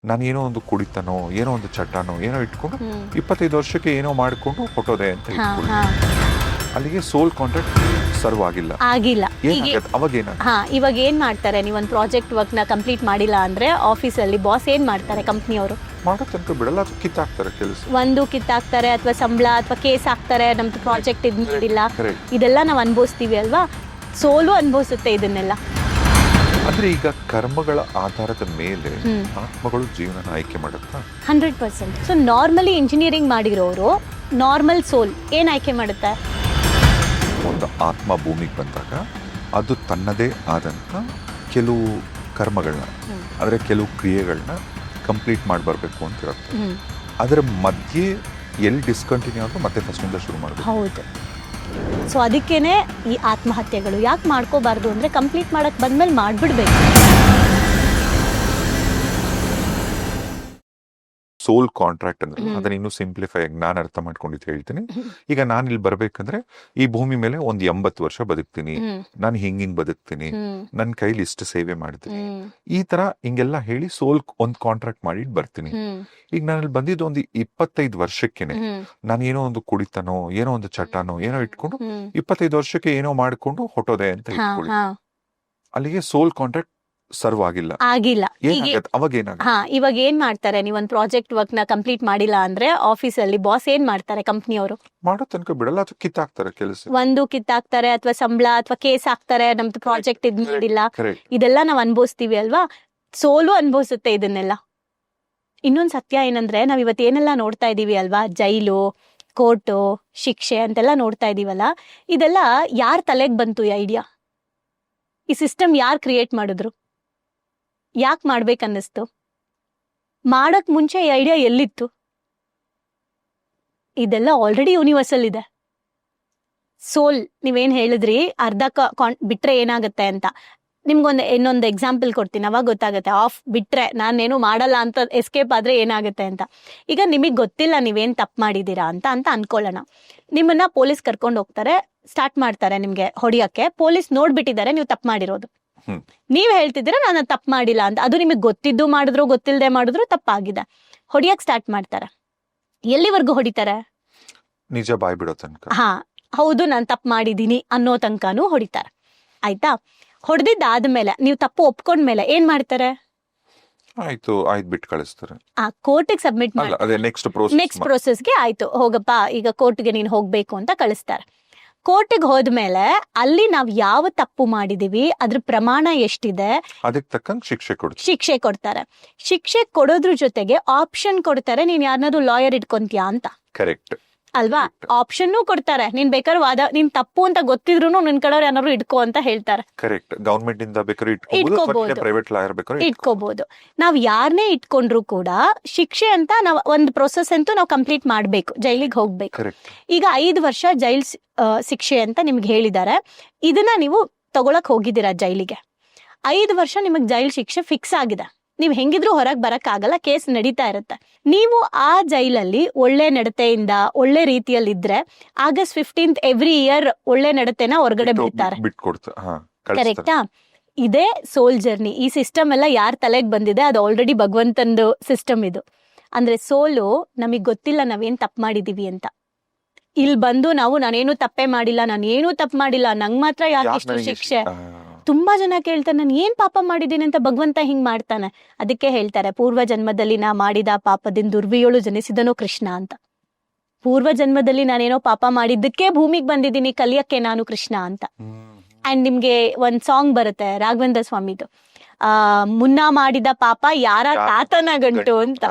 ನಾನು ಏನೋ ಒಂದು ಕುಡಿತನೋ ಏನೋ ಒಂದು ಚಟನೋ ಏನೋ ಇಟ್ಕೊಂಡು 25 ವರ್ಷಕ್ಕೆ ಏನೋ ಮಾಡಿಕೊಂಡು ಹೊಟ್ಟೋದೆ ಅಂತ ಇಟ್ಕೊಳ್ಳಿ. ಅಲ್ಲಿಗೆ ಸೋಲ್ ಕಾಂಟ್ರಾಕ್ಟ್ ಸರ್ವ್ ಆಗಿಲ್ಲ. ಅವಾಗ ಇವಾಗ ಏನ್ ಮಾಡ್ತಾರೆ, ನೀವೊಂದು ಪ್ರಾಜೆಕ್ಟ್ ವರ್ಕ್ ನ ಕಂಪ್ಲೀಟ್ ಮಾಡಿಲ್ಲ ಅಂದ್ರೆ ಆಫೀಸಲ್ಲಿ ಬಾಸ್ ಏನ್ ಮಾಡ್ತಾರೆ, ಕಂಪ್ನಿಯವರು ಮಾಡೋ ತನಕ ಬಿಡಲ್ಲ, ಕಿತ್ತಾಕ್ತಾರೆ ಕೆಲಸ. ಒಂದು ಕಿತ್ತಾಕ್ತಾರೆ ಅಥವಾ ಸಂಬಳ ಅಥವಾ ಕೇಸ್ ಹಾಕ್ತಾರೆ, ನಮ್ದು ಪ್ರಾಜೆಕ್ಟ್ ಇದ್ ಮಾಡಿಲ್ಲ, ಇದೆಲ್ಲ ನಾವು ಅನುಭವಿಸ್ತೀವಿ ಅಲ್ವಾ. ಸೋಲು ಅನುಭವಿಸುತ್ತೆ ಇದನ್ನೆಲ್ಲ. ಅಂದ್ರೆ ಈಗ ಕರ್ಮಗಳ ಆಧಾರದ ಮೇಲೆ ಆತ್ಮಗಳು ಜೀವನ ಆಯ್ಕೆ ಮಾಡುತ್ತಾ? 100%. ಸೊ ನಾರ್ಮಲಿ ಇಂಜಿನಿಯರಿಂಗ್ ಮಾಡಿರೋರು ನಾರ್ಮಲ್ ಸೋಲ್ ಏನ್ ಆಯ್ಕೆ ಮಾಡುತ್ತೆ? ಒಂದು ಆತ್ಮ ಭೂಮಿಗೆ ಬಂದಾಗ ಅದು ತನ್ನದೇ ಆದಂತ ಕೆಲವು ಕರ್ಮಗಳನ್ನ ಅಂದ್ರೆ ಕೆಲವು ಕ್ರಿಯೆಗಳನ್ನ ಕಂಪ್ಲೀಟ್ ಮಾಡಿ ಬರಬೇಕು ಅಂತ ಇರುತ್ತೆ. ಅದರ ಮಧ್ಯೆ ಎಲ್ಲಿ ಡಿಸ್ಕಂಟಿನ್ಯೂ ಆದ್ರೂ ಮತ್ತೆ ಫಸ್ಟಿಂದ ಶುರು ಮಾಡಬೇಕು. ಹೌದು. ಸೊ ಅದಕ್ಕೇನೆ ಈ ಆತ್ಮಹತ್ಯೆಗಳು ಯಾಕೆ ಮಾಡ್ಕೋಬಾರ್ದು ಅಂದ್ರೆ ಕಂಪ್ಲೀಟ್ ಮಾಡಕ್ ಬಂದ್ಮೇಲೆ ಮಾಡ್ಬಿಡ್ಬೇಕು. ಸೋಲ್ ಕಾಂಟ್ರಾಕ್ಟ್ ಅಂದ್ರೆ ಅದನ್ನ ಇನ್ನೂ ಸಿಂಪ್ಲಿಫೈ ಆಗಿ ನಾನು ಅರ್ಥ ಮಾಡ್ಕೊಂಡಿದ್ದು ಹೇಳ್ತೀನಿ. ಈಗ ನಾನು ಇಲ್ಲಿ ಬರ್ಬೇಕಂದ್ರೆ ಈ ಭೂಮಿ ಮೇಲೆ ಒಂದು 80 ವರ್ಷ ಬದುಕ್ತೀನಿ, ನಾನು ಹಿಂಗಿಂಗ್ ಬದುಕ್ತೀನಿ, ನನ್ನ ಕೈಲಿ ಇಷ್ಟು ಸೇವೆ ಮಾಡ್ತೀನಿ, ಈ ತರ ಹಿಂಗೆಲ್ಲ ಹೇಳಿ ಸೋಲ್ ಒಂದು ಕಾಂಟ್ರಾಕ್ಟ್ ಮಾಡಿ ಬರ್ತೀನಿ. ಈಗ ನಾನು ಬಂದಿದ್ದು ಒಂದು 25 ವರ್ಷಕ್ಕೇನೆ ನಾನು ಏನೋ ಒಂದು ಕುಡಿತನೋ ಏನೋ ಒಂದು ಚಟನೋ ಏನೋ ಇಟ್ಕೊಂಡು 25 ವರ್ಷಕ್ಕೆ ಏನೋ ಮಾಡ್ಕೊಂಡು ಹೊಟ್ಟೋದೆ ಅಂತ ಇಟ್ಕೊಳ್ಳಿ. ಅಲ್ಲಿಗೆ ಸೋಲ್ ಕಾಂಟ್ರಾಕ್ಟ್ ಸರ್ವ್ ಆಗಿಲ್ಲ. ಇವಾಗ ಏನ್ ಮಾಡ್ತಾರೆ, ನೀವೊಂದು ಪ್ರಾಜೆಕ್ಟ್ ವರ್ಕ್ ನ ಕಂಪ್ಲೀಟ್ ಮಾಡಿಲ್ಲ ಅಂದ್ರೆ ಆಫೀಸಲ್ಲಿ ಬಾಸ್ ಏನ್ ಮಾಡ್ತಾರೆ, ಕಂಪ್ನಿಯವರು ಮಾಡೋ ತನಕ ಬಿಡಲ್ಲ, ಅದು ಕಿತ್ತಾಕ್ತಾರೆ ಕೆಲಸ. ಒಂದು ಕಿತ್ತಾಕ್ತಾರೆ ಅಥವಾ ಸಂಬಳ ಅಥವಾ ಕೇಸ್ ಹಾಕ್ತಾರೆ, ನಮ್ದು ಪ್ರಾಜೆಕ್ಟ್ ಇದ್ ಮಾಡಿಲ್ಲ, ಇದೆಲ್ಲ ನಾವ್ ಅನುಭವಿಸ್ತೀವಿ ಅಲ್ವಾ. ಸೋಲು ಅನುಭವಿಸುತ್ತೆ ಇದನ್ನೆಲ್ಲ. ಇನ್ನೊಂದ್ ಸತ್ಯ ಏನಂದ್ರೆ ನಾವ್ ಇವತ್ತೇನೆಲ್ಲ ನೋಡ್ತಾ ಇದೀವಿ ಅಲ್ವಾ, ಜೈಲು, ಕೋರ್ಟು, ಶಿಕ್ಷೆ ಅಂತೆಲ್ಲ ನೋಡ್ತಾ ಇದೀವಲ್ಲ, ಇದೆಲ್ಲ ಯಾರ್ ತಲೆಗ್ ಬಂತು ಈ ಐಡಿಯಾ? ಈ ಸಿಸ್ಟಮ್ ಯಾರ್ ಕ್ರಿಯೇಟ್ ಮಾಡಿದ್ರು? ಯಾಕೆ ಮಾಡ್ಬೇಕನ್ನಿಸ್ತು? ಮಾಡಕ್ ಮುಂಚೆ ಈ ಐಡಿಯಾ ಎಲ್ಲಿತ್ತು? ಇದೆಲ್ಲ ಆಲ್ರೆಡಿ ಯೂನಿವರ್ಸಲ್ ಇದೆ. ಸೋಲ್ ನೀವೇನ್ ಹೇಳಿದ್ರಿ, ಅರ್ಧ ಬಿಟ್ರೆ ಏನಾಗುತ್ತೆ ಅಂತ. ನಿಮ್ಗೊಂದು ಇನ್ನೊಂದು ಎಕ್ಸಾಂಪಲ್ ಕೊಡ್ತೀನಿ, ಅವಾಗ ಗೊತ್ತಾಗುತ್ತೆ. ಆಫ್ ಬಿಟ್ರೆ ನಾನೇನು ಮಾಡಲ್ಲ ಅಂತ ಎಸ್ಕೇಪ್ ಆದ್ರೆ ಏನಾಗುತ್ತೆ ಅಂತ. ಈಗ ನಿಮಗ್ ಗೊತ್ತಿಲ್ಲ ನೀವೇನ್ ತಪ್ಪು ಮಾಡಿದೀರಾ ಅಂತ ಅನ್ಕೊಳ್ಳೋಣ. ನಿಮ್ಮನ್ನ ಪೊಲೀಸ್ ಕರ್ಕೊಂಡು ಹೋಗ್ತಾರೆ, ಸ್ಟಾರ್ಟ್ ಮಾಡ್ತಾರೆ ನಿಮ್ಗೆ ಹೊಡಿಯಕ್ಕೆ. ಪೊಲೀಸ್ ನೋಡ್ಬಿಟ್ಟಿದ್ದಾರೆ ನೀವು ತಪ್ಪು ಮಾಡಿರೋದು. ನೀವ್ ಹೇಳ್ತಿದ್ದೀರಾ ನಾನು ತಪ್ಪು ಮಾಡಿಲ್ಲ ಅಂತ. ಅದು ನಿಮಗ್ ಗೊತ್ತಿದ್ದು ಮಾಡಿದ್ರು ಗೊತ್ತಿಲ್ಲದೆ ಮಾಡಿದ್ರು ತಪ್ಪಾಗಿದೆ. ಹೊಡಿಯಕ್ ಸ್ಟಾರ್ಟ್ ಮಾಡ್ತಾರೆ. ಎಲ್ಲಿವರೆಗೂ ಹೊಡಿತಾರೆ? ನಿಜ ಬಾಯ್ ಬಿಡೋ ತನಕ. ಹೌದು ನಾನು ತಪ್ಪು ಮಾಡಿದೀನಿ ಅನ್ನೋ ತನಕನೂ ಹೊಡಿತಾರೆ. ಆಯ್ತಾ? ಹೊಡೆದಿದ್ದಾದ್ಮೇಲೆ ನೀವು ತಪ್ಪು ಒಪ್ಕೊಂಡ್ಮೇಲೆ ಏನ್ ಮಾಡ್ತಾರೆ? ಆಯ್ತು ಬಿಟ್ಟು ಕಳಿಸ್ತಾರೆ. ಕೋರ್ಟಿಗೆ ಸಬ್ಮಿಟ್ ಮಾಡಿ ನೆಕ್ಸ್ಟ್ ಪ್ರೋಸೆಸ್ಗೆ ಆಯ್ತು ಹೋಗಪ್ಪ ಈಗ ಕೋರ್ಟ್ಗೆ ನೀನ್ ಹೋಗ್ಬೇಕು ಅಂತ ಕಳಿಸ್ತಾರೆ. ಕೋರ್ಟಿಗೆ ಹೋದ್ಮೇಲೆ ಅಲ್ಲಿ ನಾವ್ ಯಾವ ತಪ್ಪು ಮಾಡಿದೀವಿ, ಅದ್ರ ಪ್ರಮಾಣ ಎಷ್ಟಿದೆ ಅದಕ್ಕೆ ತಕ್ಕಂಗೆ ಶಿಕ್ಷೆ ಕೊಡ್ತಾರೆ. ಶಿಕ್ಷೆ ಕೊಡೋದ್ರ ಜೊತೆಗೆ ಆಪ್ಷನ್ ಕೊಡ್ತಾರೆ, ನೀನ್ ಯಾರನ್ನಾದ್ರೂ ಲಾಯರ್ ಇಟ್ಕೊಂತೀಯಾ ಅಂತ. ಕರೆಕ್ಟ್ ಅಲ್ವಾ? ಆಪ್ಷನ್ ಕೊಡ್ತಾರೆ. ನೀನ್ ಬೇಕಾದ್ರೆ ವಾದ, ನೀನ್ ತಪ್ಪು ಅಂತ ಗೊತ್ತಿದ್ರು ನಿನ್ ಕಡೆಯವ್ರು ಏನಾದ್ರು ಇಟ್ಕೋ ಅಂತ ಹೇಳ್ತಾರೆ. ಕರೆಕ್ಟ್. ಗವರ್ಮೆಂಟ್ ಇಂದ ಇಟ್ಕೋಬಹುದು. ನಾವ್ ಯಾರನ್ನೇ ಇಟ್ಕೊಂಡ್ರು ಕೂಡ ಶಿಕ್ಷೆ ಅಂತ ನಾವ್ ಒಂದ್ ಪ್ರೊಸೆಸ್ ಅಂತೂ ನಾವ್ ಕಂಪ್ಲೀಟ್ ಮಾಡ್ಬೇಕು, ಜೈಲಿಗೆ ಹೋಗ್ಬೇಕು. ಈಗ 5 ವರ್ಷ ಜೈಲ್ ಶಿಕ್ಷೆ ಅಂತ ನಿಮ್ಗೆ ಹೇಳಿದ್ದಾರೆ. ಇದನ್ನ ನೀವು ತಗೊಳಕ್ ಹೋಗಿದ್ದೀರಾ ಜೈಲಿಗೆ. 5 ವರ್ಷ ನಿಮಗ್ ಜೈಲ್ ಶಿಕ್ಷೆ ಫಿಕ್ಸ್ ಆಗಿದೆ. ನೀವ್ ಹೆಂಗಿದ್ರು ಹೊರಗ್ ಬರಕ್ ಆಗಲ್ಲ, ಕೇಸ್ ನಡೀತಾ ಇರುತ್ತೆ. ನೀವು ಆ ಜೈಲಲ್ಲಿ ಒಳ್ಳೆ ನಡತೆಯಿಂದ ಒಳ್ಳೆ ರೀತಿಯಲ್ಲಿ ಇದ್ರೆ August 15th ಎವ್ರಿ ಇಯರ್ ಒಳ್ಳೆ ನಡತೆನ ಹೊರಗಡೆ ಬಿಡ್ತಾರೆ. ಕರೆಕ್ಟಾ? ಇದೇ ಸೋಲ್ ಜರ್ನಿ. ಈ ಸಿಸ್ಟಮ್ ಎಲ್ಲ ಯಾರ್ ತಲೆಗ್ ಬಂದಿದೆ, ಅದು ಆಲ್ರೆಡಿ ಭಗವಂತಂದು ಸಿಸ್ಟಮ್ ಇದು. ಅಂದ್ರೆ ಸೋಲು ನಮಗ್ ಗೊತ್ತಿಲ್ಲ ನಾವೇನ್ ತಪ್ಪು ಮಾಡಿದೀವಿ ಅಂತ. ಇಲ್ಲಿ ಬಂದು ನಾನೇನು ತಪ್ಪೇ ಮಾಡಿಲ್ಲ, ನಾನೇನು ತಪ್ಪು ಮಾಡಿಲ್ಲ, ನಂಗ್ ಮಾತ್ರ ಯಾಕೆ ಇಷ್ಟು ಶಿಕ್ಷೆ? ತುಂಬಾ ಜನ ಕೇಳ್ತಾರೆ, ನಾನು ಏನ್ ಪಾಪ ಮಾಡಿದ್ದೀನಿ ಅಂತ ಭಗವಂತ ಹಿಂಗ್ ಮಾಡ್ತಾನೆ. ಅದಕ್ಕೆ ಹೇಳ್ತಾರೆ, ಪೂರ್ವ ಜನ್ಮದಲ್ಲಿ ನಾ ಮಾಡಿದ ಪಾಪದಿಂದ ದುರ್ವಿಯೋಳು ಜನಿಸಿದನೋ ಕೃಷ್ಣ ಅಂತ. ಪೂರ್ವ ಜನ್ಮದಲ್ಲಿ ನಾನೇನೋ ಪಾಪ ಮಾಡಿದ್ದಕ್ಕೆ ಭೂಮಿಗೆ ಬಂದಿದ್ದೀನಿ ಕಲಿಯಕ್ಕೆ ನಾನು ಕೃಷ್ಣ ಅಂತ. ಅಂಡ್ ನಿಮ್ಗೆ ಒಂದ್ ಸಾಂಗ್ ಬರುತ್ತೆ ರಾಘವೇಂದ್ರ ಸ್ವಾಮಿದು, ಮುನ್ನ ಮಾಡಿದ ಪಾಪ ಯಾರ ತಾತನ ಗಂಟು ಅಂತ.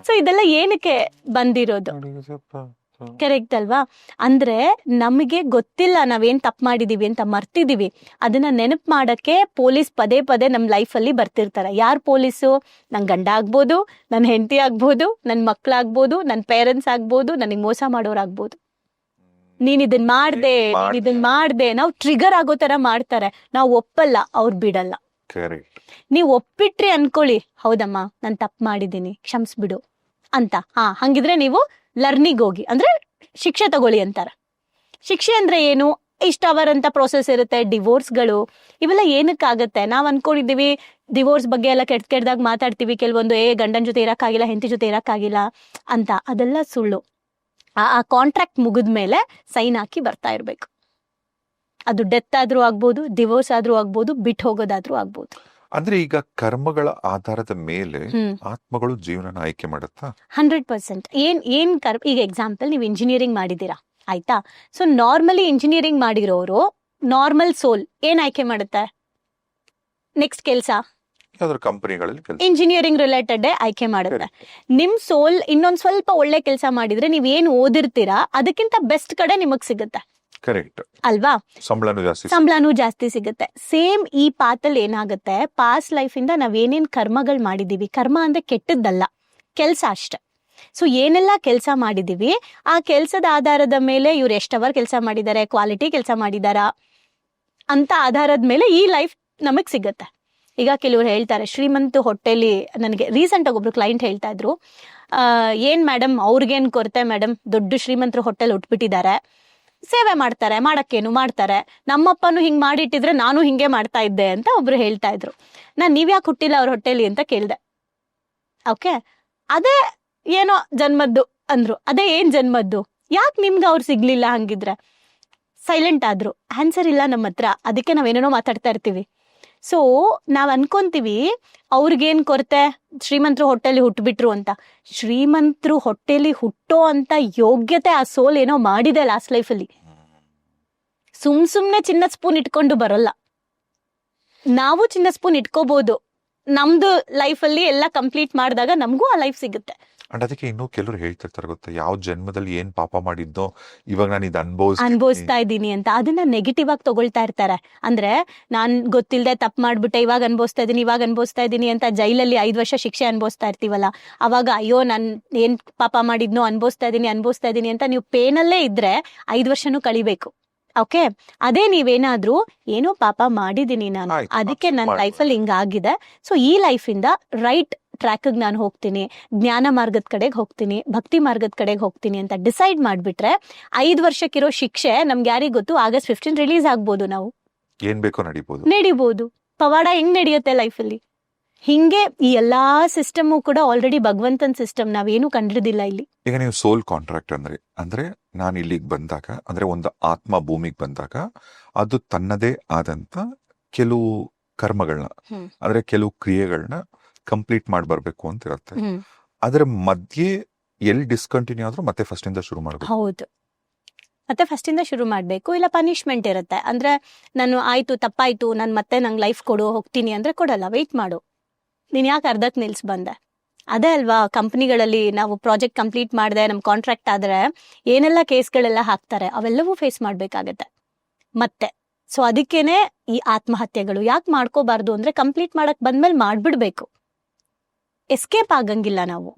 ಸೊ ಇದೆಲ್ಲ ಏನಕ್ಕೆ ಬಂದಿರೋದು? ಕರೆಕ್ಟ್ ಅಲ್ವಾ? ಅಂದ್ರೆ ನಮಗೆ ಗೊತ್ತಿಲ್ಲ ನಾವೇನ್ ತಪ್ಪು ಮಾಡಿದೀವಿ ಅಂತ, ಮರ್ತಿದೀವಿ. ಅದನ್ನ ನೆನಪು ಮಾಡಕ್ಕೆ ಪೊಲೀಸ್ ಪದೇ ಪದೇ ನಮ್ ಲೈಫ್ ಅಲ್ಲಿ ಬರ್ತಿರ್ತಾರೆ. ಯಾರ್ ಪೊಲೀಸು? ನನ್ ಗಂಡ ಆಗ್ಬೋದು, ನನ್ ಹೆಂಡತಿ ಆಗ್ಬೋದು, ನನ್ ಮಕ್ಳಾಗ್ಬೋದು, ನನ್ ಪೇರೆಂಟ್ಸ್ ಆಗ್ಬೋದು, ನನಗ್ ಮೋಸ ಮಾಡೋರಾಗ್ಬೋದು. ನೀನ್ ಇದನ್ ಮಾಡ್ದೆ ನಾವು ಟ್ರಿಗರ್ ಆಗೋ ತರ ಮಾಡ್ತಾರೆ. ನಾವು ಒಪ್ಪಲ್ಲ, ಅವ್ರು ಬಿಡಲ್ಲ. ನೀವ್ ಒಪ್ಪಿಟ್ರಿ ಅನ್ಕೊಳ್ಳಿ, ಹೌದಮ್ಮ ನಾನ್ ತಪ್ಪು ಮಾಡಿದೀನಿ ಕ್ಷಮಿಸ್ಬಿಡು ಅಂತ. ಹಂಗಿದ್ರೆ ನೀವು ಲರ್ನಿಂಗ್ ಹೋಗಿ, ಅಂದ್ರೆ ಶಿಕ್ಷೆ ತಗೊಳ್ಳಿ ಅಂತಾರೆ. ಶಿಕ್ಷೆ ಅಂದ್ರೆ ಏನು? ಇಷ್ಟ ಅವರಂತ ಪ್ರೊಸೆಸ್ ಇರುತ್ತೆ. ಡಿವೋರ್ಸ್ಗಳು ಇವೆಲ್ಲ ಏನಕ್ಕಾಗತ್ತೆ? ನಾವ್ ಅನ್ಕೊಂಡಿದೀವಿ ಡಿವೋರ್ಸ್ ಬಗ್ಗೆ ಎಲ್ಲ ಕೆಟ್ಟದಾಗ ಮಾತಾಡ್ತೀವಿ ಕೆಲವೊಂದು, ಗಂಡನ ಜೊತೆ ಇರಕ್ಕಾಗಿಲ್ಲ, ಹೆಂಡತಿ ಜೊತೆ ಇರಕ್ಕಾಗಿಲ್ಲ ಅಂತ. ಅದೆಲ್ಲ ಸುಳ್ಳು. ಆ ಕಾಂಟ್ರಾಕ್ಟ್ ಮುಗಿದ್ಮೇಲೆ ಸೈನ್ ಹಾಕಿ ಬರ್ತಾ ಇರ್ಬೇಕು. ಅದು ಡೆತ್ ಆದ್ರೂ ಆಗ್ಬೋದು, ಡಿವೋರ್ಸ್ ಆದ್ರೂ ಆಗ್ಬೋದು, ಬಿಟ್ಟು ಹೋಗೋದಾದ್ರೂ ಆಗ್ಬೋದು. ಅಂದ್ರೆ ಈಗ ಕರ್ಮಗಳ ಆಧಾರದ ಮೇಲೆ ಆತ್ಮಗಳು ಜೀವನ ಆಯ್ಕೆ ಮಾಡುತ್ತಾ? 100%. ಏನ್ ಈಗ ಎಕ್ಸಾಂಪಲ್, ನೀವು ಇಂಜಿನಿಯರಿಂಗ್ ಮಾಡಿದೀರಾ ಆಯ್ತಾ? ಸೊ ನಾರ್ಮಲಿ ಇಂಜಿನಿಯರಿಂಗ್ ಮಾಡಿರೋರು ನಾರ್ಮಲ್ ಸೋಲ್ ಏನ್ ಆಯ್ಕೆ ಮಾಡುತ್ತೆ? ನೆಕ್ಸ್ಟ್ ಕೆಲ್ಸ ಕಂಪನಿಗಳಲ್ಲಿ ಇಂಜಿನಿಯರಿಂಗ್ ರಿಲೇಟೆಡ್ ಆಯ್ಕೆ ಮಾಡುತ್ತೆ. ನಿಮ್ ಸೋಲ್ ಇನ್ನೊಂದ್ ಸ್ವಲ್ಪ ಒಳ್ಳೆ ಕೆಲಸ ಮಾಡಿದ್ರೆ ನೀವ್ ಏನ್ ಓದಿರ್ತೀರಾ ಅದಕ್ಕಿಂತ ಬೆಸ್ಟ್ ಕಡೆ ನಿಮಗ್ ಸಿಗುತ್ತೆ. ಕರೆಕ್ಟ್ ಅಲ್ವಾ? ಸಂಬಳನೂ ಜಾಸ್ತಿ ಸಿಗುತ್ತೆ. ಸೇಮ್ ಈ ಪಾತಲ್ಲಿ ಏನಾಗುತ್ತೆ, ಪಾಸ್ಟ್ ಲೈಫ್ ಇಂದ ನಾವ್ ಏನೇನ್ ಕರ್ಮಗಳು ಮಾಡಿದೀವಿ, ಕರ್ಮ ಅಂದ್ರೆ ಕೆಟ್ಟದ್ದಲ್ಲ, ಕೆಲ್ಸ ಅಷ್ಟೆ. ಸೊ ಏನೆಲ್ಲ ಕೆಲಸ ಮಾಡಿದೀವಿ ಆ ಕೆಲ್ಸದ ಆಧಾರದ ಮೇಲೆ ಇವ್ರು ಎಷ್ಟು ಅವರ್ ಕೆಲಸ ಮಾಡಿದ್ದಾರೆ, ಕ್ವಾಲಿಟಿ ಕೆಲಸ ಮಾಡಿದಾರಾ ಅಂತ ಆಧಾರದ ಮೇಲೆ ಈ ಲೈಫ್ ನಮಗ್ ಸಿಗುತ್ತೆ. ಈಗ ಕೆಲವ್ರು ಹೇಳ್ತಾರೆ ಶ್ರೀಮಂತ ಹೊಟ್ಟೆಲಿ, ನನಗೆ ರೀಸೆಂಟ್ ಆಗಿ ಒಬ್ರು ಕ್ಲೈಂಟ್ ಹೇಳ್ತಾ ಇದ್ರು, ಏನ್ ಮೇಡಮ್ ಅವ್ರಿಗೇನ್ ಕೊರತೆ ಮೇಡಮ್, ದೊಡ್ಡ ಶ್ರೀಮಂತರ ಹೊಟ್ಟೆಲ್ ಉಟ್ಬಿಟ್ಟಿದ್ದಾರೆ, ಸೇವೆ ಮಾಡ್ತಾರೆ, ಮಾಡಕ್ಕೇನು ಮಾಡ್ತಾರೆ, ನಮ್ಮಪ್ಪನು ಹಿಂಗ್ ಮಾಡಿಟ್ಟಿದ್ರೆ ನಾನು ಹಿಂಗೆ ಮಾಡ್ತಾ ಇದ್ದೆ ಅಂತ ಒಬ್ರು ಹೇಳ್ತಾ ಇದ್ರು. ನಾನ್ ನೀವ್ಯಾಕೆ ಹುಟ್ಟಿಲ್ಲ ಅವ್ರ ಹೊಟ್ಟೆಲಿ ಅಂತ ಕೇಳ್ದೆ. ಓಕೆ, ಅದೇ ಏನೋ ಜನ್ಮದ್ದು ಅಂದ್ರು. ಅದೇ ಏನ್ ಜನ್ಮದ್ದು, ಯಾಕೆ ನಿಮ್ಗೆ ಅವ್ರು ಸಿಗ್ಲಿಲ್ಲ? ಹಂಗಿದ್ರೆ ಸೈಲೆಂಟ್ ಆದ್ರು, ಆನ್ಸರ್ ಇಲ್ಲ ನಮ್ಮ ಹತ್ರ, ಅದಕ್ಕೆ ನಾವೇನೇನೋ ಮಾತಾಡ್ತಾ ಇರ್ತೀವಿ. ಸೊ ನಾವ್ ಅನ್ಕೊಂತೀವಿ ಅವ್ರಿಗೇನ್ ಕೊರತೆ, ಶ್ರೀಮಂತರು ಹೊಟ್ಟೆಲಿ ಹುಟ್ಬಿಟ್ರು ಅಂತ. ಶ್ರೀಮಂತರು ಹೊಟ್ಟೆಲಿ ಹುಟ್ಟೋ ಅಂತ ಯೋಗ್ಯತೆ ಆ ಸೋಲ್ ಏನೋ ಮಾಡಿದೆ ಲಾಸ್ಟ್ ಲೈಫಲ್ಲಿ. ಸುಮ್ನೆ ಚಿನ್ನ ಸ್ಪೂನ್ ಇಟ್ಕೊಂಡು ಬರೋಲ್ಲ. ನಾವು ಚಿನ್ನ ಸ್ಪೂನ್ ಇಟ್ಕೋಬಹುದು, ನಮ್ದು ಲೈಫಲ್ಲಿ ಎಲ್ಲ ಕಂಪ್ಲೀಟ್ ಮಾಡಿದಾಗ ನಮಗೂ ಆ ಲೈಫ್ ಸಿಗುತ್ತೆ. ಅಂಡ್ ಅದಕ್ಕೆ ಇನ್ನೂ ಕೆಲವರು ಹೇಳ್ತಿರ್ತಾರೆ ಗೊತ್ತಾ, ಯಾವ ಜನ್ಮದಲ್ಲಿ ಏನ್ ಪಾಪ ಮಾಡಿದ್ನೋ ಇವಾಗ ನಾನು ಇದು ಅನ್ಭವಿಸ್ತಾ ಇದ್ದೀನಿ ಅಂತ. ಅದನ್ನ ನೆಗೆಟಿವ್ ಆಗಿ ತಗೊಳ್ತಾ ಇರ್ತಾರೆ. ಅಂದ್ರೆ ನಾನ್ ಗೊತ್ತಿಲ್ಲದೆ ತಪ್ಪು ಮಾಡ್ಬಿಟ್ಟೆ, ಇವಾಗ ಅನ್ಭವಿಸ್ತಾ ಇದೀನಿ ಅಂತ ಜೈಲಲ್ಲಿ 5 ವರ್ಷ ಶಿಕ್ಷೆ ಅನ್ಭವಿಸ್ತಾ ಇರ್ತೀವಲ್ಲ, ಅವಾಗ ಅಯ್ಯೋ ನಾನ್ ಏನ್ ಪಾಪ ಮಾಡಿದ್ನೋ ಅನ್ಭವಿಸ್ತಾ ಇದೀನಿ ಅಂತ ನೀವು ಪೇನಲ್ಲೇ ಇದ್ರೆ 5 ವರ್ಷನೂ ಕಳಿಬೇಕು. ಓಕೆ, ಅದೇ ನೀವೇನಾದ್ರೂ ಏನೋ ಪಾಪ ಮಾಡಿದೀನಿ ನಾನು, ಅದಕ್ಕೆ ನನ್ನ ಲೈಫಲ್ಲಿ ಹಿಂಗಾಗಿದೆ, ಸೊ ಈ ಲೈಫಿಂದ ರೈಟ್ ಟ್ರ್ಯಾಕ್ ನಾನು ಹೋಗ್ತೀನಿ, ಜ್ಞಾನ ಮಾರ್ಗದ ಕಡೆಗೆ ಹೋಗ್ತೀನಿ, ಭಕ್ತಿ ಮಾರ್ಗದ ಕಡೆಗೆ ಹೋಗ್ತೀನಿ ಅಂತ ಡಿಸೈಡ್ ಮಾಡ್ಬಿಟ್ರೆ 5 ವರ್ಷಕ್ಕಿರೋ ಶಿಕ್ಷೆ ನಮ್ಗೆ ಯಾರಿಗ್ ಗೊತ್ತು, August 15 ರಿಲೀಸ್ ಆಗ್ಬೋದು, ನಾವು ಏನ್ ಬೇಕೋ ನಡಿಬಹುದು. ಪವಾಡ ಹೆಂಗ್ ನಡೆಯುತ್ತೆ ಲೈಫಲ್ಲಿ. ಹಿಂಗೆ ಈ ಎಲ್ಲಾ ಸಿಸ್ಟಮು ಕೂಡ ಆಲ್ರೆಡಿ ಭಗವಂತನ ಸಿಸ್ಟಮ್, ನಾವೇನು ಕಂಡಿಡಿದಿಲ್ಲ ಇಲ್ಲಿ. ಈಗ ನೀವು ಸೋಲ್ ಕಾಂಟ್ರಾಕ್ಟ್ ಅಂದ್ರೆ ನಾನು ಇಲ್ಲಿಗೆ ಬಂದಾಗ, ಅಂದ್ರೆ ಒಂದು ಆತ್ಮ ಭೂಮಿಗೆ ಬಂದಾಗ ಅದು ತನ್ನದೇ ಆದಂತ ಕೆಲವು ಕರ್ಮಗಳನ್ನ, ಅಂದ್ರೆ ಕೆಲವು ಕ್ರಿಯೆಗಳನ್ನ ಕಂಪ್ಲೀಟ್ ಮಾಡಿ ಬರ್ಬೇಕು ಅಂತ ಇರುತ್ತೆ. ಅದ್ರ ಮಧ್ಯೆ ಎಲ್ಲಿ ಡಿಸ್ಕಂಟಿನ್ಯೂ ಆದ್ರೂ ಮತ್ತೆ ಫಸ್ಟ್ ಇಂದ ಶುರು ಮಾಡ್ಬೇಕು. ಹೌದು, ಮತ್ತೆ ಫಸ್ಟ್ ಇಂದ ಶುರು ಮಾಡ್ಬೇಕು. ಇಲ್ಲ ಪನಿಷ್ಮೆಂಟ್ ಇರುತ್ತೆ. ಅಂದ್ರೆ ನಾನು ಆಯ್ತು ತಪ್ಪಾಯ್ತು, ನಾನು ಮತ್ತೆ ನಂಗೆ ಲೈಫ್ ಕೊಡು ಹೋಗ್ತೀನಿ ಅಂದ್ರೆ ಕೊಡಲ್ಲ, ವೆಯ್ಟ್ ಮಾಡು, ನೀನ್ ಯಾಕೆ ಅರ್ಧಕ್ಕೆ ನಿಲ್ಸ್ ಬಂದೆ. ಅದೇ ಅಲ್ವಾ ಕಂಪ್ನಿಗಳಲ್ಲಿ ನಾವು ಪ್ರಾಜೆಕ್ಟ್ ಕಂಪ್ಲೀಟ್ ಮಾಡಿದೆ, ನಮ್ ಕಾಂಟ್ರಾಕ್ಟ್ ಆದ್ರೆ ಏನೆಲ್ಲ ಕೇಸ್ಗಳೆಲ್ಲ ಹಾಕ್ತಾರೆ, ಅವೆಲ್ಲವೂ ಫೇಸ್ ಮಾಡ್ಬೇಕಾಗತ್ತೆ ಮತ್ತೆ. ಸೊ ಅದಕ್ಕೇನೆ ಈ ಆತ್ಮಹತ್ಯೆಗಳು ಯಾಕೆ ಮಾಡ್ಕೋಬಾರ್ದು ಅಂದ್ರೆ, ಕಂಪ್ಲೀಟ್ ಮಾಡಕ್ ಬಂದ್ಮೇಲೆ ಮಾಡ್ಬಿಡ್ಬೇಕು. ಎಸ್ಕೇಪ್ ಆಗಂಗಿಲ್ಲ ನಾವು.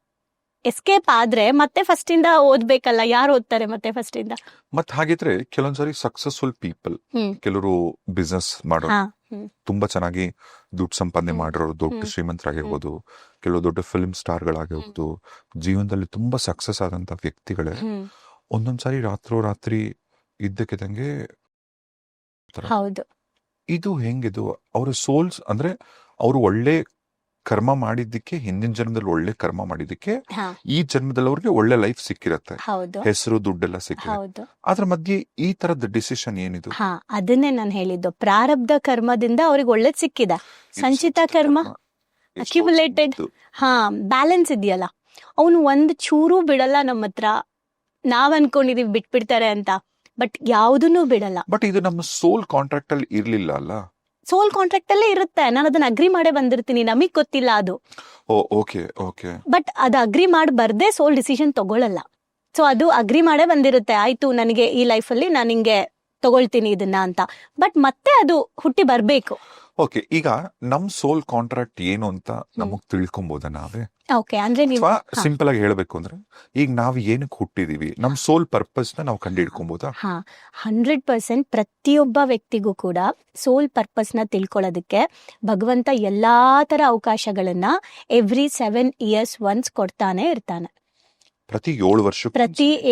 ಎಸ್ಕೇಪ್ ಆದ್ರೆ ಮತ್ತೆ ಫಸ್ಟ್ ಇಂದ ಓದ್ಬೇಕಲ್ಲ, ಯಾರು ಓದ್ತಾರೆ ಮತ್ತೆ ಫಸ್ಟ್ ಇಂದ? ಮತ್ ಹಾಗಿದ್ರೆ ಕೆಲವೊಂದ್ಸರಿ ಸಕ್ಸಸ್ಫುಲ್ ಪೀಪಲ್, ಕೆಲವರು ಬಿಸ್ನೆಸ್ ಮಾಡೋರು, ತುಂಬಾ ಚೆನ್ನಾಗಿ ದುಡ್ಡು ಸಂಪಾದನೆ ಮಾಡಿರೋರು, ದೊಡ್ಡ ಶ್ರೀಮಂತರಾಗಿರ್ಬೋದು, ಕೆಲವು ದೊಡ್ಡ ಫಿಲ್ಮ್ ಸ್ಟಾರ್ಗಳಾಗಿರ್ಬೋದು, ಜೀವನದಲ್ಲಿ ತುಂಬಾ ಸಕ್ಸಸ್ ಆದಂತ ವ್ಯಕ್ತಿಗಳೇ ಒಂದೊಂದ್ಸಾರಿ ರಾತ್ರಿ ಇದ್ದಕ್ಕಿದ್ದಂಗೆ. ಹೌದು, ಇದು ಹೆಂಗಿದು ಅವ್ರ ಸೋಲ್ಸ್, ಅಂದ್ರೆ ಅವರು ಒಳ್ಳೆ ಕರ್ಮ ಮಾಡಿದ್ದಕ್ಕೆ, ಹಿಂದಿನ ಜನ್ಮದಲ್ಲಿ ಒಳ್ಳೆ ಕರ್ಮ ಮಾಡಿದ್ದಕ್ಕೆ ಈ ಜನ್ಮದಲ್ಲಿ ಅವ್ರಿಗೆ ಒಳ್ಳೆ ಲೈಫ್ ಸಿಕ್ಕಿರತ್ತೆ, ಹೆಸರು ದುಡ್ಡೆಲ್ಲ ಸಿಕ್ಕಿರುತ್ತೆ. ಅದ್ರ ಮಧ್ಯೆ ಈ ತರದ ಡಿಸಿಷನ್ ಏನಿದು? ಅದನ್ನೇ ನಾನು ಹೇಳಿದ್ದು, ಪ್ರಾರಬ್ಧ ಕರ್ಮದಿಂದ ಅವ್ರಿಗೆ ಒಳ್ಳೇದ್ ಸಿಕ್ಕಿದೆ, ಸಂಚಿತ ಕರ್ಮ ಅಕ್ಯುಮುಲೇಟೆಡ್ ಬ್ಯಾಲೆನ್ಸ್ ಇದೆಯಲ್ಲ, ಅವನು ಒಂದ್ ಚೂರು ಬಿಡಲ್ಲ ನಮ್ಮ ಹತ್ರ. ನಾವ್ ಅನ್ಕೊಂಡಿದೀವಿ ಬಿಟ್ಬಿಡ್ತಾರೆ ಅಂತ, ಬಟ್ ಯಾವ್ದನ್ನು ಬಿಡಲ್ಲ. ಬಟ್ ಇದು ನಮ್ಮ ಸೋಲ್ ಕಾಂಟ್ರಾಕ್ಟ್ ಅಲ್ಲಿ ಇರ್ಲಿಲ್ಲ ಅಲ್ಲ? ಸೋಲ್ ಕಾಂಟ್ರಾಕ್ಟ್ ಅಲ್ಲೇ ಇರುತ್ತೆ, ನಾನು ಅದನ್ನ ಅಗ್ರಿ ಮಾಡೇ ಬಂದಿರ್ತೀನಿ, ನಮಗ್ ಗೊತ್ತಿಲ್ಲ ಅದು. ಬಟ್ ಅದು ಅಗ್ರಿ ಮಾಡಿ ಬರ್ದೆ ಸೋಲ್ ಡಿಸಿಷನ್ ತಗೊಳ್ಳಲ್ಲ. ಸೊ ಅದು ಅಗ್ರಿ ಮಾಡೇ ಬಂದಿರುತ್ತೆ, ಆಯ್ತು ನನಗೆ ಈ ಲೈಫಲ್ಲಿ ನಾನು ಹಿಂಗೆ ತಗೊಳ್ತೀನಿ ಇದನ್ನ ಅಂತ, ಬಟ್ ಮತ್ತೆ ಅದು ಹುಟ್ಟಿ ಬರ್ಬೇಕು. ಓಕೆ, ಈಗ ನಮ್ ಸೋಲ್ ಕಾಂಟ್ರಾಕ್ಟ್ ಏನು ಅಂತ ನಮಗ್ ತಿಳ್ಕೊಬೋದ ನಾವೇ? ಓಕೆ, ಅಂದ್ರೆ ನೀವು ಸಿಂಪಲ್ ಆಗಿ ಹೇಳ್ಬೇಕು ಅಂದ್ರೆ, ಈಗ ನಾವ್ ಏನಕ್ಕೆ ಹುಟ್ಟಿದೀವಿ, ನಮ್ ಸೋಲ್ ಪರ್ಪಸ್ ನ ನಾವು ಕಂಡು ಹಿಡ್ಕೊಬೋದಾ? 100% ಪ್ರತಿಯೊಬ್ಬ ವ್ಯಕ್ತಿಗೂ ಕೂಡ ಸೋಲ್ ಪರ್ಪಸ್ ನ ತಿಳ್ಕೊಳ್ಳೋದಕ್ಕೆ ಭಗವಂತ ಎಲ್ಲಾ ತರ ಅವಕಾಶಗಳನ್ನ ಎವ್ರಿ 7 years ಒನ್ಸ್ ಕೊಡ್ತಾನೆ ಇರ್ತಾನೆ. ಪ್ರತಿ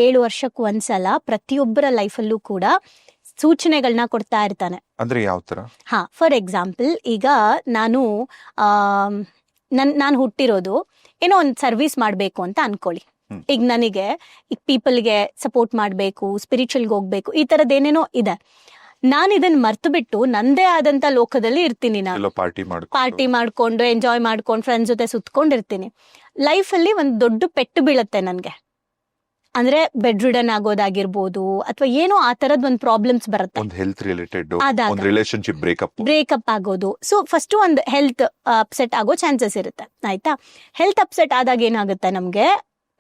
7 ವರ್ಷಕ್ಕೂ ಒಂದ್ಸಲ ಪ್ರತಿಯೊಬ್ಬರ ಲೈಫಲ್ಲೂ ಕೂಡ ಸೂಚನೆಗಳನ್ನ ಕೊಡ್ತಾ ಇರ್ತಾನೆ. ಅಂದ್ರೆ ಯಾವ ತರ? ಹಾ, ಫಾರ್ ಎಕ್ಸಾಂಪಲ್ ಈಗ ನಾನು ನಾನು ಹುಟ್ಟಿರೋದು ಏನೋ ಒಂದು ಸರ್ವಿಸ್ ಮಾಡಬೇಕು ಅಂತ ಅನ್ಕೊಳ್ಳಿ. ಈಗ ನನಗೆ ಈಗ ಪೀಪಲ್ಗೆ ಸಪೋರ್ಟ್ ಮಾಡಬೇಕು, ಸ್ಪಿರಿಚುವಲ್ಗೆ ಹೋಗ್ಬೇಕು, ಈ ತರದ್ ಏನೇನೋ ಇದೆ. ನಾನು ಇದನ್ನ ಮರ್ತು ಬಿಟ್ಟು ನಂದೇ ಆದಂತ ಲೋಕದಲ್ಲಿ ಇರ್ತೀನಿ. ನಾನು ಪಾರ್ಟಿ ಮಾಡ್ಕೊಂಡು ಎಂಜಾಯ್ ಮಾಡ್ಕೊಂಡು ಫ್ರೆಂಡ್ಸ್ ಜೊತೆ ಸುತ್ಕೊಂಡಿರ್ತೀನಿ. ಲೈಫಲ್ಲಿ ಒಂದು ದೊಡ್ಡ ಪೆಟ್ಟು ಬೀಳತ್ತೆ ನನ್ಗೆ, ಅಂದ್ರೆ ಬೆಡ್ ರಿಡನ್ ಆಗೋದಾಗಿರ್ಬೋದು ಅಥವಾ ಏನೋ ಆ ತರದ್ ಒಂದು ಪ್ರಾಬ್ಲಮ್ಸ್ ಬರುತ್ತೆ, ಬ್ರೇಕಪ್ ಆಗೋದು. ಸೊ ಫಸ್ಟ್ ಒಂದು ಹೆಲ್ತ್ ಅಪ್ಸೆಟ್ ಆಗೋ ಚಾನ್ಸಸ್ ಇರುತ್ತೆ, ಆಯ್ತಾ. ಹೆಲ್ತ್ ಅಪ್ಸೆಟ್ ಆದಾಗ ಏನಾಗುತ್ತೆ, ನಮ್ಗೆ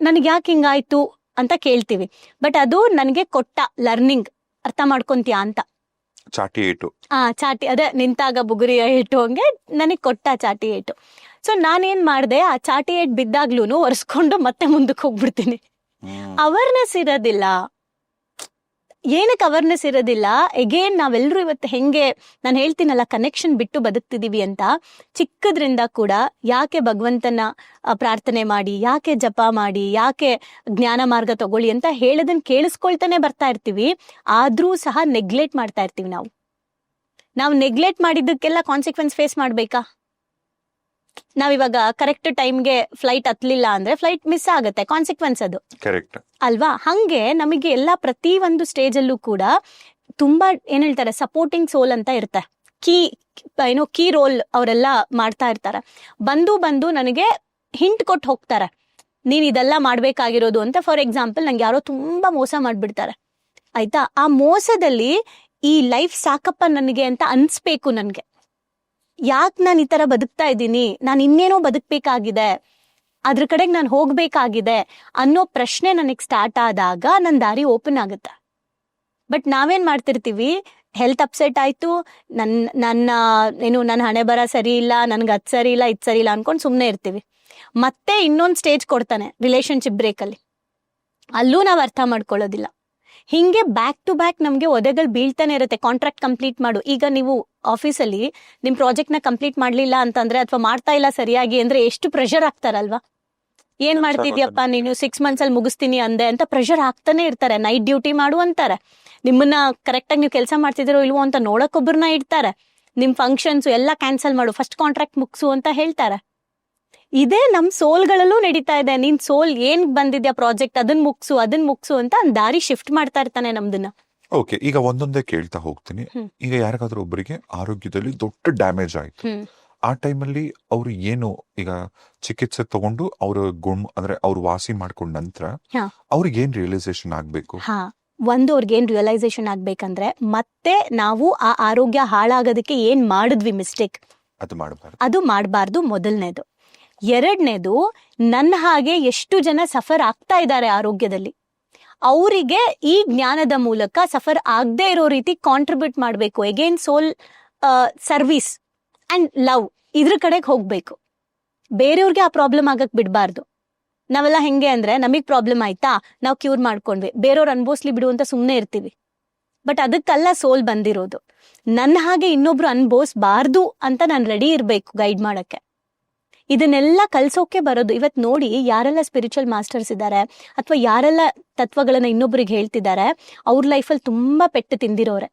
ನನಗೆ ಯಾಕೆ ಹಿಂಗಾಯ್ತು ಅಂತ ಕೇಳ್ತೀವಿ. ಬಟ್ ಅದು ನನಗೆ ಕೊಟ್ಟ ಲರ್ನಿಂಗ್, ಅರ್ಥ ಮಾಡ್ಕೊಂತೀಯ ಅಂತ. ಚಾಟಿ ಅದೇ ನಿಂತಾಗ ಬುಗುರಿಯ ಏಟು ಹಂಗೆ ನನಗೆ ಕೊಟ್ಟ ಚಾಟಿ ಏಟು. ಸೊ ನಾನೇನ್ ಮಾಡ್ದೆ, ಆ ಚಾಟಿ ಏಟ್ ಬಿದ್ದಾಗ್ಲೂನು ಒರೆಸ್ಕೊಂಡು ಮತ್ತೆ ಮುಂದಕ್ಕೆ ಹೋಗ್ಬಿಡ್ತೀನಿ. ಅವೇರ್ನೆಸ್ ಇರೋದಿಲ್ಲ. ಏನಕ್ಕೆ ಅವೇರ್ನೆಸ್ ಇರೋದಿಲ್ಲ? ಎಗೇನ್ ನಾವೆಲ್ಲರೂ ಇವತ್ತು ಹೆಂಗೆ ನಾನು ಹೇಳ್ತೀನಲ್ಲ, ಕನೆಕ್ಷನ್ ಬಿಟ್ಟು ಬದುಕ್ತಿದೀವಿ ಅಂತ. ಚಿಕ್ಕದ್ರಿಂದ ಕೂಡ ಯಾಕೆ ಭಗವಂತನ ಪ್ರಾರ್ಥನೆ ಮಾಡಿ, ಯಾಕೆ ಜಪ ಮಾಡಿ, ಯಾಕೆ ಜ್ಞಾನ ಮಾರ್ಗ ತಗೊಳ್ಳಿ ಅಂತ ಹೇಳೋದನ್ನ ಕೇಳಿಸ್ಕೊಳ್ತಾನೆ ಬರ್ತಾ ಇರ್ತೀವಿ. ಆದ್ರೂ ಸಹ ನೆಗ್ಲೆಕ್ಟ್ ಮಾಡ್ತಾ ಇರ್ತೀವಿ. ನಾವು ನೆಗ್ಲೆಕ್ಟ್ ಮಾಡಿದ್ದಕ್ಕೆಲ್ಲ ಕಾನ್ಸಿಕ್ವೆನ್ಸ್ ಫೇಸ್ ಮಾಡ್ಬೇಕಾ? ನಾವಿವಾಗ ಕರೆಕ್ಟ್ ಟೈಮ್ಗೆ ಫ್ಲೈಟ್ ಹತ್ಲಿಲ್ಲ ಅಂದ್ರೆ ಫ್ಲೈಟ್ ಮಿಸ್ ಆಗುತ್ತೆ, ಕಾನ್ಸಿಕ್ವೆನ್ಸ್ ಅದು, ಕರೆಕ್ಟ್ ಅಲ್ವಾ? ಹಂಗೆ ನಮಗೆ ಎಲ್ಲ ಪ್ರತಿ ಒಂದು ಸ್ಟೇಜ್ ಅಲ್ಲೂ ಕೂಡ ತುಂಬಾ ಏನ್ ಹೇಳ್ತಾರೆ, ಸಪೋರ್ಟಿಂಗ್ ಸೋಲ್ ಅಂತ ಇರುತ್ತೆ. ಕೀ ರೋಲ್ ಅವರೆಲ್ಲ ಮಾಡ್ತಾ ಇರ್ತಾರೆ. ಬಂದು ನನಗೆ ಹಿಂಟ್ ಕೊಟ್ಟು ಹೋಗ್ತಾರೆ, ನೀನ್ ಇದೆಲ್ಲ ಮಾಡ್ಬೇಕಾಗಿರೋದು ಅಂತ. ಫಾರ್ ಎಕ್ಸಾಂಪಲ್, ನಂಗೆ ಯಾರೋ ತುಂಬಾ ಮೋಸ ಮಾಡ್ಬಿಡ್ತಾರೆ, ಆಯ್ತಾ. ಆ ಮೋಸದಲ್ಲಿ ಈ ಲೈಫ್ ಸಾಕಪ್ಪ ನನಗೆ ಅಂತ ಅನ್ಸ್ಬೇಕು. ನನ್ಗೆ ಯಾಕೆ ನಾನು ಈ ತರ ಬದುಕ್ತಾ ಇದ್ದೀನಿ, ನಾನು ಇನ್ನೇನೋ ಬದುಕ್ಬೇಕಾಗಿದೆ, ಅದ್ರ ಕಡೆಗೆ ನಾನು ಹೋಗ್ಬೇಕಾಗಿದೆ ಅನ್ನೋ ಪ್ರಶ್ನೆ ನನಗೆ ಸ್ಟಾರ್ಟ್ ಆದಾಗ ನನ್ನ ದಾರಿ ಓಪನ್ ಆಗುತ್ತೆ. ಬಟ್ ನಾವೇನ್ ಮಾಡ್ತಿರ್ತೀವಿ, ಹೆಲ್ತ್ ಅಪ್ಸೆಟ್ ಆಯ್ತು, ನನ್ನ ಹಣೆ ಬರ ಸರಿ ಇಲ್ಲ, ನನ್ಗೆ ಅದ್ ಸರಿ ಇಲ್ಲ, ಇದ್ ಸರಿ ಇಲ್ಲ ಅನ್ಕೊಂಡು ಸುಮ್ನೆ ಇರ್ತೀವಿ. ಮತ್ತೆ ಇನ್ನೊಂದು ಸ್ಟೇಜ್ ಕೊಡ್ತಾನೆ ರಿಲೇಶನ್ಶಿಪ್ ಬ್ರೇಕಲ್ಲಿ, ಅಲ್ಲೂ ನಾವು ಅರ್ಥ ಮಾಡ್ಕೊಳ್ಳೋದಿಲ್ಲ. ಹಿಂಗೆ ಬ್ಯಾಕ್ ಟು ಬ್ಯಾಕ್ ನಮ್ಗೆ ಒದೆಗಳು ಬೀಳ್ತಾನೆ ಇರುತ್ತೆ. ಕಾಂಟ್ರಾಕ್ಟ್ ಕಂಪ್ಲೀಟ್ ಮಾಡು. ಈಗ ನೀವು ಆಫೀಸಲ್ಲಿ ನಿಮ್ ಪ್ರಾಜೆಕ್ಟ್ ನ ಕಂಪ್ಲೀಟ್ ಮಾಡ್ಲಿಲ್ಲ ಅಂತಂದ್ರೆ, ಅಥವಾ ಮಾಡ್ತಾ ಇಲ್ಲ ಸರಿಯಾಗಿ ಅಂದ್ರೆ ಎಷ್ಟು ಪ್ರೆಷರ್ ಆಗ್ತಾರಲ್ವಾ? ಏನ್ ಮಾಡ್ತಿದ್ಯಪ್ಪ ನೀನು, 6 months ಅಲ್ಲಿ ಮುಗಿಸ್ತೀನಿ ಅಂದೆ ಅಂತ ಪ್ರೆಷರ್ ಆಗ್ತಾನೆ ಇರ್ತಾರೆ. ನೈಟ್ ಡ್ಯೂಟಿ ಮಾಡು ಅಂತಾರೆ, ನಿಮ್ಮನ್ನ ಕರೆಕ್ಟ್ ಆಗಿ ನೀವು ಕೆಲಸ ಮಾಡ್ತಿದಿರೋ ಇಲ್ವೋ ಅಂತ ನೋಡಕ್ಕೊಬ್ಬರನ್ನ ಇಡ್ತಾರೆ. ನಿಮ್ ಫಂಕ್ಷನ್ಸ್ ಎಲ್ಲ ಕ್ಯಾನ್ಸಲ್ ಮಾಡು, ಫಸ್ಟ್ ಕಾಂಟ್ರಾಕ್ಟ್ ಮುಗಿಸು ಅಂತ ಹೇಳ್ತಾರೆ. ಇದೇ ನಮ್ ಸೋಲ್ಗಳಲ್ಲೂ ನಡೀತಾ ಇದೆ. ನೀನ್ ಸೋಲ್ ಏನ್ ಬಂದಿದ್ಯಾ ಪ್ರಾಜೆಕ್ಟ್, ಅದನ್ನ ಮುಗ್ಸು ಅಂತ ದಾರಿ ಶಿಫ್ಟ್ ಮಾಡ್ತಾ ಇರ್ತಾನೆ ನಮ್ದನ್ನ. ಓಕೆ, ಈಗ ಒಂದೊಂದೇ ಕೇಳ್ತಾ ಹೋಗ್ತೀನಿ. ಈಗ ಯಾರಿಗಾದ್ರೂ ಒಬ್ಬರಿಗೆ ಆರೋಗ್ಯದಲ್ಲಿ ದೊಡ್ಡ ಡ್ಯಾಮೇಜ್ ಆಯ್ತು, ಆ ಟೈಮಲ್ಲಿ ಅವ್ರು ಏನು ಈಗ ಚಿಕಿತ್ಸೆ ತಗೊಂಡು ಅಂದ್ರೆ ಅವ್ರು ವಾಸಿ ಮಾಡ್ಕೊಂಡ ನಂತರ ಅವ್ರಿಗೆ ಏನ್ ರಿಯಲೈಸೇಷನ್ ಆಗ್ಬೇಕು? ಅವ್ರಿಗೇನ್ ರಿಯಲೈಸೇಷನ್ ಆಗ್ಬೇಕಂದ್ರೆ, ಮತ್ತೆ ನಾವು ಆ ಆರೋಗ್ಯ ಹಾಳಾಗೋದಕ್ಕೆ ಏನ್ ಮಾಡಿದ್ವಿ ಮಿಸ್ಟೇಕ್, ಅದು ಮಾಡಬಾರ್ದು. ಮೊದಲನೇದು. ಎರಡನೇದು, ನನ್ನ ಹಾಗೆ ಎಷ್ಟು ಜನ ಸಫರ್ ಆಗ್ತಾ ಇದ್ದಾರೆ ಆರೋಗ್ಯದಲ್ಲಿ, ಅವರಿಗೆ ಈ ಜ್ಞಾನದ ಮೂಲಕ ಸಫರ್ ಆಗದೆ ಇರೋ ರೀತಿ ಕಾಂಟ್ರಿಬ್ಯೂಟ್ ಮಾಡಬೇಕು. Again soul service and love, ಇದ್ರ ಕಡೆಗೆ ಹೋಗ್ಬೇಕು. ಬೇರೆಯವ್ರಿಗೆ ಆ ಪ್ರಾಬ್ಲಮ್ ಆಗಕ್ ಬಿಡಬಾರ್ದು. ನಾವೆಲ್ಲ ಹೆಂಗೆ ಅಂದ್ರೆ, ನಮಗ್ ಪ್ರಾಬ್ಲಮ್ ಆಯ್ತಾ, ನಾವು ಕ್ಯೂರ್ ಮಾಡ್ಕೊಂಡ್ವಿ, ಬೇರೆಯವ್ರು ಅನ್ಭವಿಸ್ಲಿ ಬಿಡು ಅಂತ ಸುಮ್ಮನೆ ಇರ್ತೀವಿ. ಬಟ್ ಅದಕ್ಕೆಲ್ಲ ಸೋಲ್ ಬಂದಿರೋದು. ನನ್ನ ಹಾಗೆ ಇನ್ನೊಬ್ರು ಅನ್ಭವಿಸ್ಬಾರ್ದು ಅಂತ ನಾನು ರೆಡಿ ಇರ್ಬೇಕು ಗೈಡ್ ಮಾಡಕ್ಕೆ. ಇದನ್ನೆಲ್ಲ ಕಲ್ಸೋಕೆ ಬರೋದು. ಇವತ್ ನೋಡಿ, ಯಾರೆಲ್ಲ ಸ್ಪಿರಿಚುವಲ್ ಮಾಸ್ಟರ್ಸ್ ಇದ್ದಾರೆ ಅಥವಾ ಯಾರೆಲ್ಲ ತತ್ವಗಳನ್ನ ಇನ್ನೊಬ್ರಿಗೆ ಹೇಳ್ತಿದ್ದಾರೆ, ಅವ್ರ ಲೈಫಲ್ಲಿ ತುಂಬಾ ಪೆಟ್ಟು ತಿಂದಿರೋರೆ.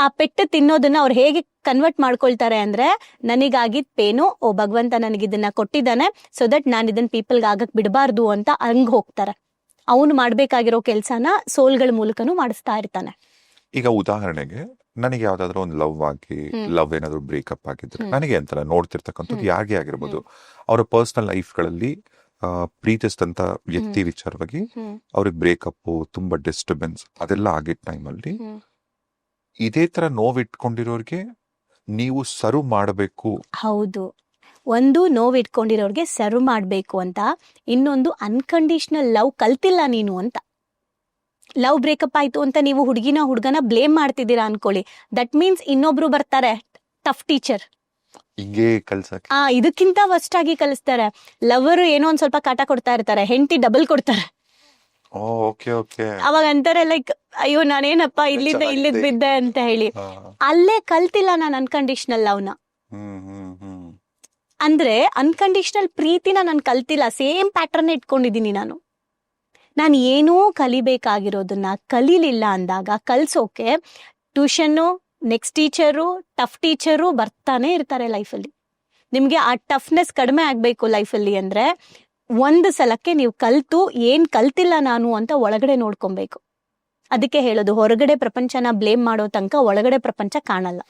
ಆ ಪೆಟ್ಟು ತಿನ್ನೋದನ್ನ ಅವ್ರು ಹೇಗೆ ಕನ್ವರ್ಟ್ ಮಾಡ್ಕೊಳ್ತಾರೆ ಅಂದ್ರೆ, ನನಗಾಗಿದ್ ಪೇನು, ಓ ಭಗವಂತ ನನಗಿದನ್ನ ಕೊಟ್ಟಿದ್ದಾನೆ, ಸೊ ದಟ್ ನಾನು ಇದನ್ನ ಪೀಪಲ್ಗೆ ಆಗಕ್ ಬಿಡಬಾರ್ದು ಅಂತ ಹಂಗ್ ಹೋಗ್ತಾರೆ. ಅವನು ಮಾಡ್ಬೇಕಾಗಿರೋ ಕೆಲ್ಸನ ಸೋಲ್ಗಳ ಮೂಲಕನೂ ಮಾಡಿಸ್ತಾ ಇರ್ತಾನೆ. ಈಗ ಉದಾಹರಣೆಗೆ, ನನಗೆ ಯಾವ್ದಾದ್ರು ಒಂದು ಲವ್ ಏನಾದ್ರು ಬ್ರೇಕಪ್ ಆಗಿದ್ರೆ, ನನಗೆ ಅಂತಲ್ಲ, ನೋಡ್ತಿರ್ತಕ್ಕಂಥದ್ದು ಯಾರಿಗೆ ಆಗಿರ್ಬೋದು, ಅವರ ಪರ್ಸನಲ್ ಲೈಫ್ ಗಳಲ್ಲಿ ಪ್ರೀತಿಸಿದಂತ ವ್ಯಕ್ತಿ ವಿಚಾರವಾಗಿ ಅವ್ರಿಗೆ ಬ್ರೇಕಪ್, ತುಂಬಾ ಡಿಸ್ಟರ್ಬೆನ್ಸ್ ಅದೆಲ್ಲ ಆಗಿದ್ದ ಟೈಮಲ್ಲಿ ಇದೇ ತರ ನೋವಿಟ್ಕೊಂಡಿರೋರ್ಗೆ ನೀವು ಸರ್ವ್ ಮಾಡಬೇಕು. ಹೌದು, ಒಂದು ನೋವಿಟ್ಕೊಂಡಿರೋರ್ಗೆ ಸರ್ವ್ ಮಾಡ್ಬೇಕು ಅಂತ, ಇನ್ನೊಂದು ಅನ್ಕಂಡೀಷನಲ್ ಲವ್ ಕಲ್ತಿಲ್ಲ ನೀನು ಅಂತ. ಲವ್ ಬ್ರೇಕಪ್ ಆಯ್ತು ಅಂತ ನೀವು ಹುಡುಗನ ಬ್ಲೇಮ್ ಮಾಡ್ತಿದ್ದೀರಾ ಅನ್ಕೊಳ್ಳಿ, ದಟ್ ಮೀನ್ಸ್ ಇನ್ನೊಬ್ರು ಬರ್ತಾರೆ ಟಫ್ ಟೀಚರ್, ಇದಕ್ಕಿಂತ ವರ್ಸ್ಟ್ ಆಗಿ ಕಲಿಸ್ತಾರೆ. ಲವರ್ ಏನೋ ಒಂದ್ ಸ್ವಲ್ಪ ಕಾಟ ಕೊಡ್ತಾ ಇರ್ತಾರೆ, ಹೆಂಡತಿ ಡಬಲ್ ಕೊಡ್ತಾರೆ. ಅವಾಗ ಅಂತಾರೆ ಲೈಕ್, ಅಯ್ಯೋ ನಾನೇನಪ್ಪ ಇಲ್ಲಿದ್ ಬಿದ್ದೆ ಅಂತ ಹೇಳಿ. ಅಲ್ಲೇ ಕಲ್ತಿಲ್ಲ ನಾನು ಅನ್ಕಂಡೀಷನಲ್ ಲವ್ನ. ಅಂದ್ರೆ ಅನ್ಕಂಡೀಷನಲ್ ಪ್ರೀತಿನ ನಾನು ಕಲ್ತಿಲ್ಲ, ಸೇಮ್ ಪ್ಯಾಟರ್ನ್ ಇಟ್ಕೊಂಡಿದೀನಿ ನಾನು. ನಾನು ಏನೂ ಕಲಿಬೇಕಾಗಿರೋದನ್ನ ಕಲೀಲಿಲ್ಲ ಅಂದಾಗ ಕಲ್ಸೋಕೆ tuition, next teacher, tough teacher ಬರ್ತಾನೆ ಇರ್ತಾರೆ ಲೈಫಲ್ಲಿ. ನಿಮಗೆ ಆ ಟಫ್ನೆಸ್ ಕಡಿಮೆ ಆಗಬೇಕು ಲೈಫಲ್ಲಿ ಅಂದರೆ ಒಂದು ಸಲಕ್ಕೆ ನೀವು ಕಲ್ತು ಏನು ಕಲ್ತಿಲ್ಲ ನಾನು ಅಂತ ಒಳಗಡೆ ನೋಡ್ಕೊಬೇಕು. ಅದಕ್ಕೆ ಹೇಳೋದು, ಹೊರಗಡೆ ಪ್ರಪಂಚನ ಬ್ಲೇಮ್ ಮಾಡೋ ತನಕ ಒಳಗಡೆ ಪ್ರಪಂಚ ಕಾಣಲ್ಲ.